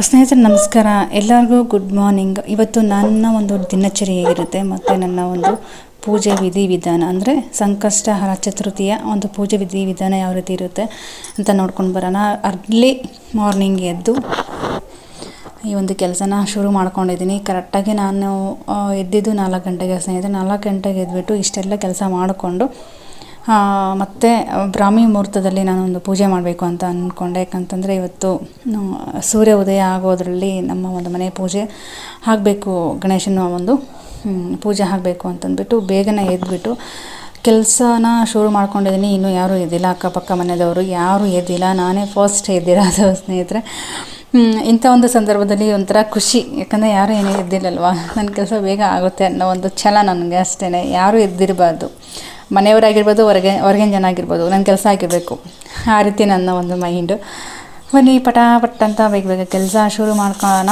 ಸ್ನೇಹಿತರೆ ನಮಸ್ಕಾರ, ಎಲ್ಲರಿಗೂ ಗುಡ್ ಮಾರ್ನಿಂಗ್. ಇವತ್ತು ನನ್ನ ಒಂದು ದಿನಚರಿ ಹೇಗಿರುತ್ತೆ ಮತ್ತು ನನ್ನ ಒಂದು ಪೂಜೆ ವಿಧಿವಿಧಾನ ಅಂದರೆ ಸಂಕಷ್ಟಹರ ಚತುರ್ಥಿಯ ಒಂದು ಪೂಜೆ ವಿಧಿವಿಧಾನ ಯಾವ ರೀತಿ ಇರುತ್ತೆ ಅಂತ ನೋಡ್ಕೊಂಡು ಬರೋಣ. ಅರ್ಲಿ ಮಾರ್ನಿಂಗ್ ಎದ್ದು ಈ ಒಂದು ಕೆಲಸನ ಶುರು ಮಾಡ್ಕೊಂಡಿದ್ದೀನಿ. ಕರೆಕ್ಟಾಗಿ ನಾನು ಎದ್ದಿದ್ದು 4 ಗಂಟೆಗೆ. ಸ್ನೇಹಿತರೆ 4 ಗಂಟೆಗೆ ಎದ್ಬಿಟ್ಟು ಇಷ್ಟೆಲ್ಲ ಕೆಲಸ ಮಾಡಿಕೊಂಡು ಮತ್ತು ಬ್ರಾಹ್ಮಿ ಮುಹೂರ್ತದಲ್ಲಿ ನಾನೊಂದು ಪೂಜೆ ಮಾಡಬೇಕು ಅಂತ ಅಂದ್ಕೊಂಡೆ. ಯಾಕಂತಂದರೆ ಇವತ್ತು ಸೂರ್ಯ ಉದಯ ಆಗೋದರಲ್ಲಿ ನಮ್ಮ ಒಂದು ಮನೆ ಪೂಜೆ ಆಗಬೇಕು, ಗಣೇಶನ ಒಂದು ಪೂಜೆ ಆಗಬೇಕು ಅಂತಂದ್ಬಿಟ್ಟು ಬೇಗನೆ ಎದ್ಬಿಟ್ಟು ಕೆಲಸನ ಶುರು ಮಾಡ್ಕೊಂಡಿದ್ದೀನಿ. ಇನ್ನೂ ಯಾರೂ ಎದ್ದಿಲ್ಲ, ಅಕ್ಕಪಕ್ಕ ಮನೆಯದವರು ಯಾರೂ ಎದ್ದಿಲ್ಲ, ನಾನೇ ಫಸ್ಟ್ ಎದ್ದಿರೋದು ಸ್ನೇಹಿತರೆ. ಇಂಥ ಒಂದು ಸಂದರ್ಭದಲ್ಲಿ ಒಂಥರ ಖುಷಿ, ಯಾಕಂದರೆ ಯಾರೂ ಏನೇ ಎದ್ದಿಲ್ಲಲ್ವ, ನನ್ನ ಕೆಲಸ ಬೇಗ ಆಗುತ್ತೆ ಅನ್ನೋ ಒಂದು ಛಲ ನನಗೆ ಅಷ್ಟೇ. ಯಾರೂ ಎದ್ದಿರಬಾರ್ದು, ಮನೆಯವರಾಗಿರ್ಬೋದು, ಹೊರಗಿನ ಜನ ಆಗಿರ್ಬೋದು, ನನ್ನ ಕೆಲಸ ಆಗಿರಬೇಕು, ಆ ರೀತಿ ನನ್ನ ಒಂದು ಮೈಂಡು. ಬನ್ನಿ ಪಟಾಪಟ್ ಅಂತ ಬೇಗ ಕೆಲಸ ಶುರು ಮಾಡ್ಕೊಳ್ಳೋಣ.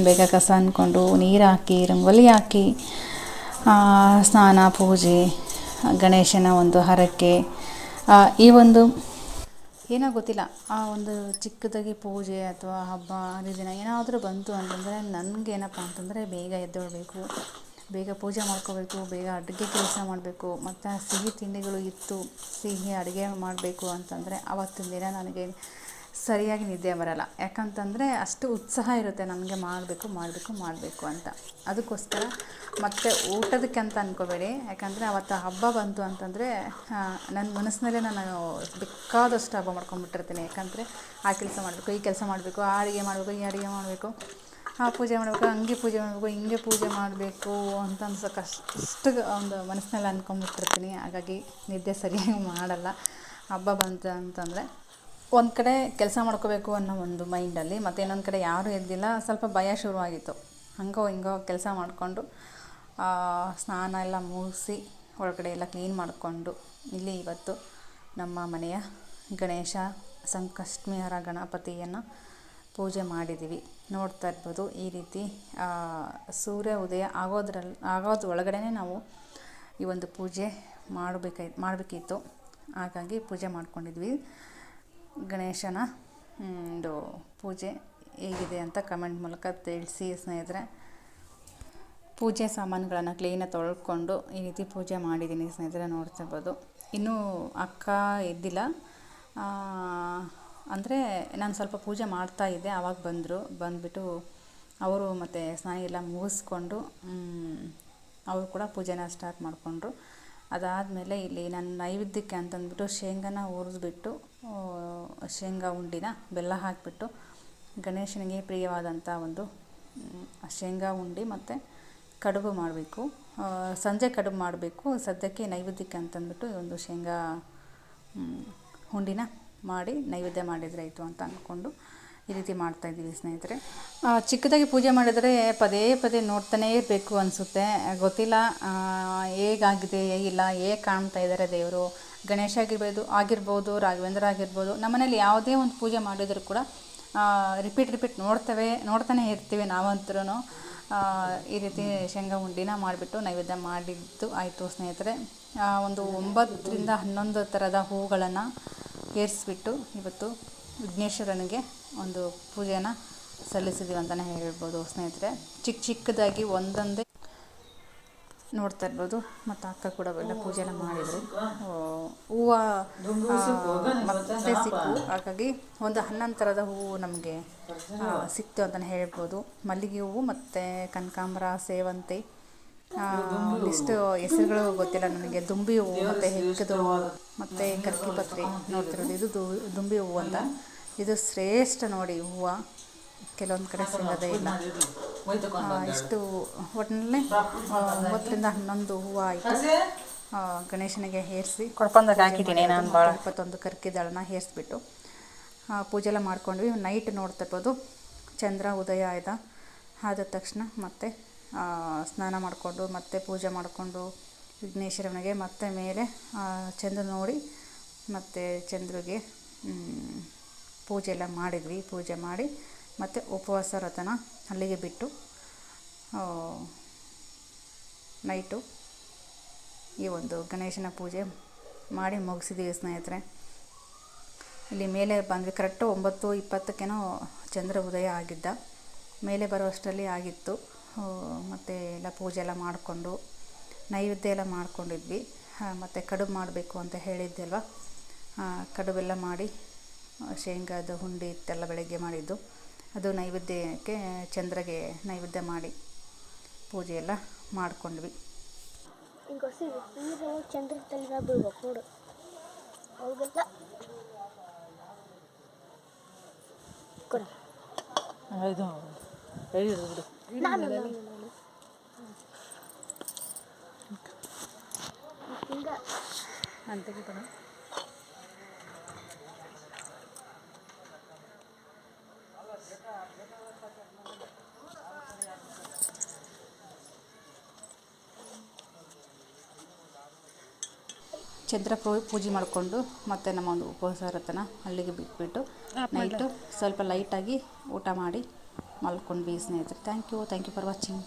ಬೇಗ ಕಸ ಅಂದ್ಕೊಂಡು ನೀರು ಹಾಕಿ, ರಂಗೋಲಿ ಹಾಕಿ, ಸ್ನಾನ, ಪೂಜೆ, ಗಣೇಶನ ಒಂದು ಹರಕೆ, ಈ ಒಂದು ಏನೋ ಗೊತ್ತಿಲ್ಲ, ಆ ಒಂದು ಚಿಕ್ಕದಾಗಿ ಪೂಜೆ ಅಥವಾ ಹಬ್ಬ ಹರಿದಿನ ಏನಾದರೂ ಬಂತು ಅಂತಂದರೆ ನನಗೇನಪ್ಪ ಅಂತಂದರೆ ಬೇಗ ಎದ್ದೇಳಬೇಕು, ಬೇಗ ಪೂಜೆ ಮಾಡ್ಕೋಬೇಕು, ಬೇಗ ಅಡುಗೆ ಕೆಲಸ ಮಾಡಬೇಕು, ಮತ್ತು ಸಿಹಿ ತಿಂಡಿಗಳು ಇತ್ತು, ಸಿಹಿ ಅಡುಗೆ ಮಾಡಬೇಕು ಅಂತಂದರೆ ಆವತ್ತಿನ ದಿನ ನನಗೆ ಸರಿಯಾಗಿ ನಿದ್ದೆ ಬರೋಲ್ಲ. ಯಾಕಂತಂದರೆ ಅಷ್ಟು ಉತ್ಸಾಹ ಇರುತ್ತೆ ನನಗೆ ಮಾಡಬೇಕು ಅಂತ. ಅದಕ್ಕೋಸ್ಕರ ಮತ್ತು ಊಟದಕ್ಕೆ ಅಂತ ಅಂದ್ಕೋಬೇಡಿ, ಯಾಕಂದರೆ ಆವತ್ತು ಹಬ್ಬ ಬಂತು ಅಂತಂದರೆ ನನ್ನ ಮನಸ್ಸಿನಲ್ಲೇ ನಾನು ಬೇಕಾದಷ್ಟು ಹಬ್ಬ ಮಾಡ್ಕೊಂಡ್ಬಿಟ್ಟಿರ್ತೀನಿ. ಯಾಕಂದರೆ ಆ ಕೆಲಸ ಮಾಡಬೇಕು, ಈ ಕೆಲಸ ಮಾಡಬೇಕು, ಆ ಅಡುಗೆ ಮಾಡಬೇಕು, ಈ ಅಡುಗೆ ಮಾಡಬೇಕು, ಆ ಪೂಜೆ ಮಾಡಬೇಕು, ಹಂಗೆ ಪೂಜೆ ಮಾಡಬೇಕು, ಹಿಂಗೆ ಪೂಜೆ ಮಾಡಬೇಕು ಅಂತ ಅಷ್ಟು ಒಂದು ಮನಸ್ಸಿನಲ್ಲಿ ಅಂದ್ಕೊಂಡ್ಬಿಟ್ಟಿರ್ತೀನಿ. ಹಾಗಾಗಿ ನಿದ್ದೆ ಸರಿಯಾಗಿ ಮಾಡಲ್ಲ. ಹಬ್ಬ ಬಂತು ಅಂತಂದರೆ ಒಂದು ಕಡೆ ಕೆಲಸ ಮಾಡ್ಕೋಬೇಕು ಅನ್ನೋ ಒಂದು ಮೈಂಡಲ್ಲಿ, ಮತ್ತು ಇನ್ನೊಂದು ಕಡೆ ಯಾರೂ ಎದ್ದಿಲ್ಲ, ಸ್ವಲ್ಪ ಭಯ ಶುರುವಾಗಿತ್ತು. ಹಂಗೋ ಹಿಂಗೋ ಕೆಲಸ ಮಾಡಿಕೊಂಡು ಸ್ನಾನ ಎಲ್ಲ ಮುಗಿಸಿ ಒಳಗಡೆ ಎಲ್ಲ ಕ್ಲೀನ್ ಮಾಡಿಕೊಂಡು ಇಲ್ಲಿ ಇವತ್ತು ನಮ್ಮ ಮನೆಯ ಗಣೇಶ ಸಂಕಷ್ಟಹರ ಗಣಪತಿಯನ್ನು ಪೂಜೆ ಮಾಡಿದ್ದೀವಿ. ನೋಡ್ತಾ ಇರ್ಬೋದು, ಈ ರೀತಿ ಸೂರ್ಯ ಉದಯ ಆಗೋದ್ರ ಒಳಗಡೆ ನಾವು ಈ ಒಂದು ಪೂಜೆ ಮಾಡಬೇಕಿತ್ತು. ಹಾಗಾಗಿ ಪೂಜೆ ಮಾಡ್ಕೊಂಡಿದ್ವಿ. ಗಣೇಶನ ಒಂದು ಪೂಜೆ ಹೇಗಿದೆ ಅಂತ ಕಮೆಂಟ್ ಮೂಲಕ ತಿಳಿಸಿ ಸ್ನೇಹಿತರೆ. ಪೂಜೆ ಸಾಮಾನುಗಳನ್ನು ಕ್ಲೀನಾಗಿ ತೊಳ್ಕೊಂಡು ಈ ರೀತಿ ಪೂಜೆ ಮಾಡಿದ್ದೀನಿ ಸ್ನೇಹಿತರೆ, ನೋಡ್ತಾ ಇರ್ಬೋದು. ಇನ್ನೂ ಅಕ್ಕ ಎದ್ದಿಲ್ಲ, ಅಂದರೆ ನಾನು ಸ್ವಲ್ಪ ಪೂಜೆ ಮಾಡ್ತಾಯಿದ್ದೆ, ಆವಾಗ ಬಂದುಬಿಟ್ಟು ಅವರು ಮತ್ತು ಸ್ನಾನ ಎಲ್ಲ ಮುಗಿಸ್ಕೊಂಡು ಅವರು ಕೂಡ ಪೂಜೆನ ಸ್ಟಾರ್ಟ್ ಮಾಡಿಕೊಂಡ್ರು. ಅದಾದಮೇಲೆ ಇಲ್ಲಿ ನಾನು ನೈವೇದ್ಯಕ್ಕೆ ಅಂತಂದ್ಬಿಟ್ಟು ಶೇಂಗಾನ ಹುರಿದ್ಬಿಟ್ಟು, ಶೇಂಗಾ ಉಂಡಿನ ಬೆಲ್ಲ ಹಾಕಿಬಿಟ್ಟು ಗಣೇಶನಿಗೆ ಪ್ರಿಯವಾದಂಥ ಒಂದು ಶೇಂಗಾ ಉಂಡೆ ಮತ್ತು ಕಡುಬು ಮಾಡಬೇಕು. ಸಂಜೆ ಕಡುಬು ಮಾಡಬೇಕು, ಸದ್ಯಕ್ಕೆ ನೈವೇದ್ಯಕ್ಕೆ ಅಂತಂದ್ಬಿಟ್ಟು ಈ ಒಂದು ಶೇಂಗಾ ಉಂಡಿನ ಮಾಡಿ ನೈವೇದ್ಯ ಮಾಡಿದರೆ ಆಯಿತು ಅಂತ ಅಂದ್ಕೊಂಡು ಈ ರೀತಿ ಮಾಡ್ತಾಯಿದ್ದೀವಿ ಸ್ನೇಹಿತರೆ. ಚಿಕ್ಕದಾಗಿ ಪೂಜೆ ಮಾಡಿದರೆ ಪದೇ ನೋಡ್ತಾನೇ ಇರಬೇಕು ಅನಿಸುತ್ತೆ. ಗೊತ್ತಿಲ್ಲ ಹೇಗಾಗಿದೆ ಹೇಗಿಲ್ಲ, ಹೇಗೆ ಕಾಣ್ತಾ ಇದ್ದಾರೆ ದೇವರು, ಗಣೇಶ ಆಗಿರ್ಬೋದು, ರಾಘವೇಂದ್ರ ಆಗಿರ್ಬೋದು. ನಮ್ಮನೇಲಿ ಯಾವುದೇ ಒಂದು ಪೂಜೆ ಮಾಡಿದರೂ ಕೂಡ ರಿಪೀಟ್ ನೋಡ್ತಾನೆ ಇರ್ತೀವಿ ನಾವಂತರೂ. ಈ ರೀತಿ ಶೇಂಗಾ ಉಂಡಿನ ಮಾಡಿಬಿಟ್ಟು ನೈವೇದ್ಯ ಮಾಡಿದ್ದು ಆಯಿತು ಸ್ನೇಹಿತರೆ. ಒಂದು 9ರಿಂದ 11 ಥರದ ಹೂಗಳನ್ನು ಏರಿಸ್ಬಿಟ್ಟು ಇವತ್ತು ವಿಘ್ನೇಶ್ವರನಿಗೆ ಒಂದು ಪೂಜೆನ ಸಲ್ಲಿಸಿದ್ದೀವಿ ಅಂತಲೇ ಹೇಳ್ಬೋದು ಸ್ನೇಹಿತರೆ. ಚಿಕ್ಕದಾಗಿ ಒಂದೊಂದೇ ನೋಡ್ತಾ ಇರ್ಬೋದು. ಮತ್ತು ಅಕ್ಕ ಕೂಡ ಎಲ್ಲ ಪೂಜೆ ಎಲ್ಲ ಮಾಡಿದರು. ಹೂವು ಮತ್ತೆ ಸಿಕ್ಕು, ಹಾಗಾಗಿ ಒಂದು 11 ಥರದ ಹೂವು ನಮಗೆ ಸಿಕ್ತು ಅಂತಲೇ ಹೇಳ್ಬೋದು. ಮಲ್ಲಿಗೆ ಹೂವು ಮತ್ತು ಕನಕಾಂಬರ, ಸೇವಂತಿ, ಇಷ್ಟು ಹೆಸರುಗಳು ಗೊತ್ತಿಲ್ಲ ನನಗೆ. ದುಂಬಿ ಹೂವು ಮತ್ತು ಹೆಗ್ಗದು ಮತ್ತು ಕರ್ಕಿಪತ್ರಿ ನೋಡ್ತಿರೋದು, ಇದು ದುಂಬಿ ಹೂವು ಅಂತ. ಇದು ಶ್ರೇಷ್ಠ ನೋಡಿ ಹೂವು, ಕೆಲವೊಂದು ಕಡೆ ಸಿಗೋದೇ ಇಲ್ಲ. ಇಷ್ಟು ಒಟ್ಟಿನಲ್ಲಿ 9ರಿಂದ 11 ಹೂವು ಆಯಿತು. ಗಣೇಶನಿಗೆ ಏರಿಸಿ ಹಾಕಿದ್ದೀನಿ ನಾನು. 21 ಕರ್ಕಿದಳನ್ನ ಏರಿಸ್ಬಿಟ್ಟು ಪೂಜೆ ಎಲ್ಲ ಮಾಡ್ಕೊಂಡ್ವಿ. ನೈಟ್ ನೋಡ್ತಾ ಇರ್ಬೋದು, ಚಂದ್ರ ಉದಯ ಆದ ತಕ್ಷಣ ಮತ್ತೆ ಸ್ನಾನ ಮಾಡಿಕೊಂಡು ಮತ್ತೆ ಪೂಜೆ ಮಾಡಿಕೊಂಡು ವಿಘ್ನೇಶ್ವರನಿಗೆ ಮತ್ತೆ ಮೇಲೆ ಚಂದ್ರ ನೋಡಿ ಮತ್ತು ಚಂದ್ರಿಗೆ ಪೂಜೆ ಎಲ್ಲ ಮಾಡಿದ್ವಿ. ಪೂಜೆ ಮಾಡಿ ಮತ್ತು ಉಪವಾಸ ವ್ರತನ ಅಲ್ಲಿಗೆ ಬಿಟ್ಟು ನೈಟು ಈ ಒಂದು ಗಣೇಶನ ಪೂಜೆ ಮಾಡಿ ಮುಗಿಸಿದ್ದೀವಿ ಸ್ನೇಹಿತರೆ. ಇಲ್ಲಿ ಮೇಲೆ ಬಂದ್ವಿ. ಕರೆಕ್ಟು 9:20ಕ್ಕೇನೋ ಚಂದ್ರ ಉದಯ ಆಗಿದ್ದ. ಮೇಲೆ ಬರೋ ಅಷ್ಟರಲ್ಲಿ ಆಗಿತ್ತು. ಮತ್ತು ಎಲ್ಲ ಪೂಜೆ ಎಲ್ಲ ಮಾಡಿಕೊಂಡು ನೈವೇದ್ಯ ಎಲ್ಲ ಮಾಡ್ಕೊಂಡಿದ್ವಿ. ಮತ್ತು ಕಡುಬು ಮಾಡಬೇಕು ಅಂತ ಹೇಳಿದ್ದೆ ಅಲ್ವ, ಕಡುಬೆಲ್ಲ ಮಾಡಿ ಶೇಂಗಾದ ಹುಂಡಿ ಇತ್ತೆಲ್ಲ ಬೆಳಗ್ಗೆ ಮಾಡಿದ್ದು, ಅದು ನೈವೇದ್ಯಕ್ಕೆ ಚಂದ್ರಗೆ ನೈವೇದ್ಯ ಮಾಡಿ ಪೂಜೆ ಎಲ್ಲ ಮಾಡ್ಕೊಂಡ್ವಿ. ಚಂದ್ರ ತಲೆಗೆ ಬೀಳ್ಬೇಕು ನೋಡು. ಹೌದಲ್ಲ ಕೊಡು. ಇದು ಹೇಳಿದ್ರು ಬಿಡು. ಹಿಂಗ ಅಂತ ಕೊಡ. ಚಂದ್ರ ಪೂಜೆ ಮಾಡಿಕೊಂಡು ಮತ್ತೆ ನಮ್ಮ ಒಂದು ಉಪವಾಸ ಇರುತ್ತನ ಅಲ್ಲಿಗೆ ಬಿಟ್ಬಿಟ್ಟು ನೈಟು ಸ್ವಲ್ಪ ಲೈಟಾಗಿ ಊಟ ಮಾಡಿ ಮಲ್ಕೊಂಡ್ವಿ ಸ್ನೇಹಿತರೆ. Thank you for watching.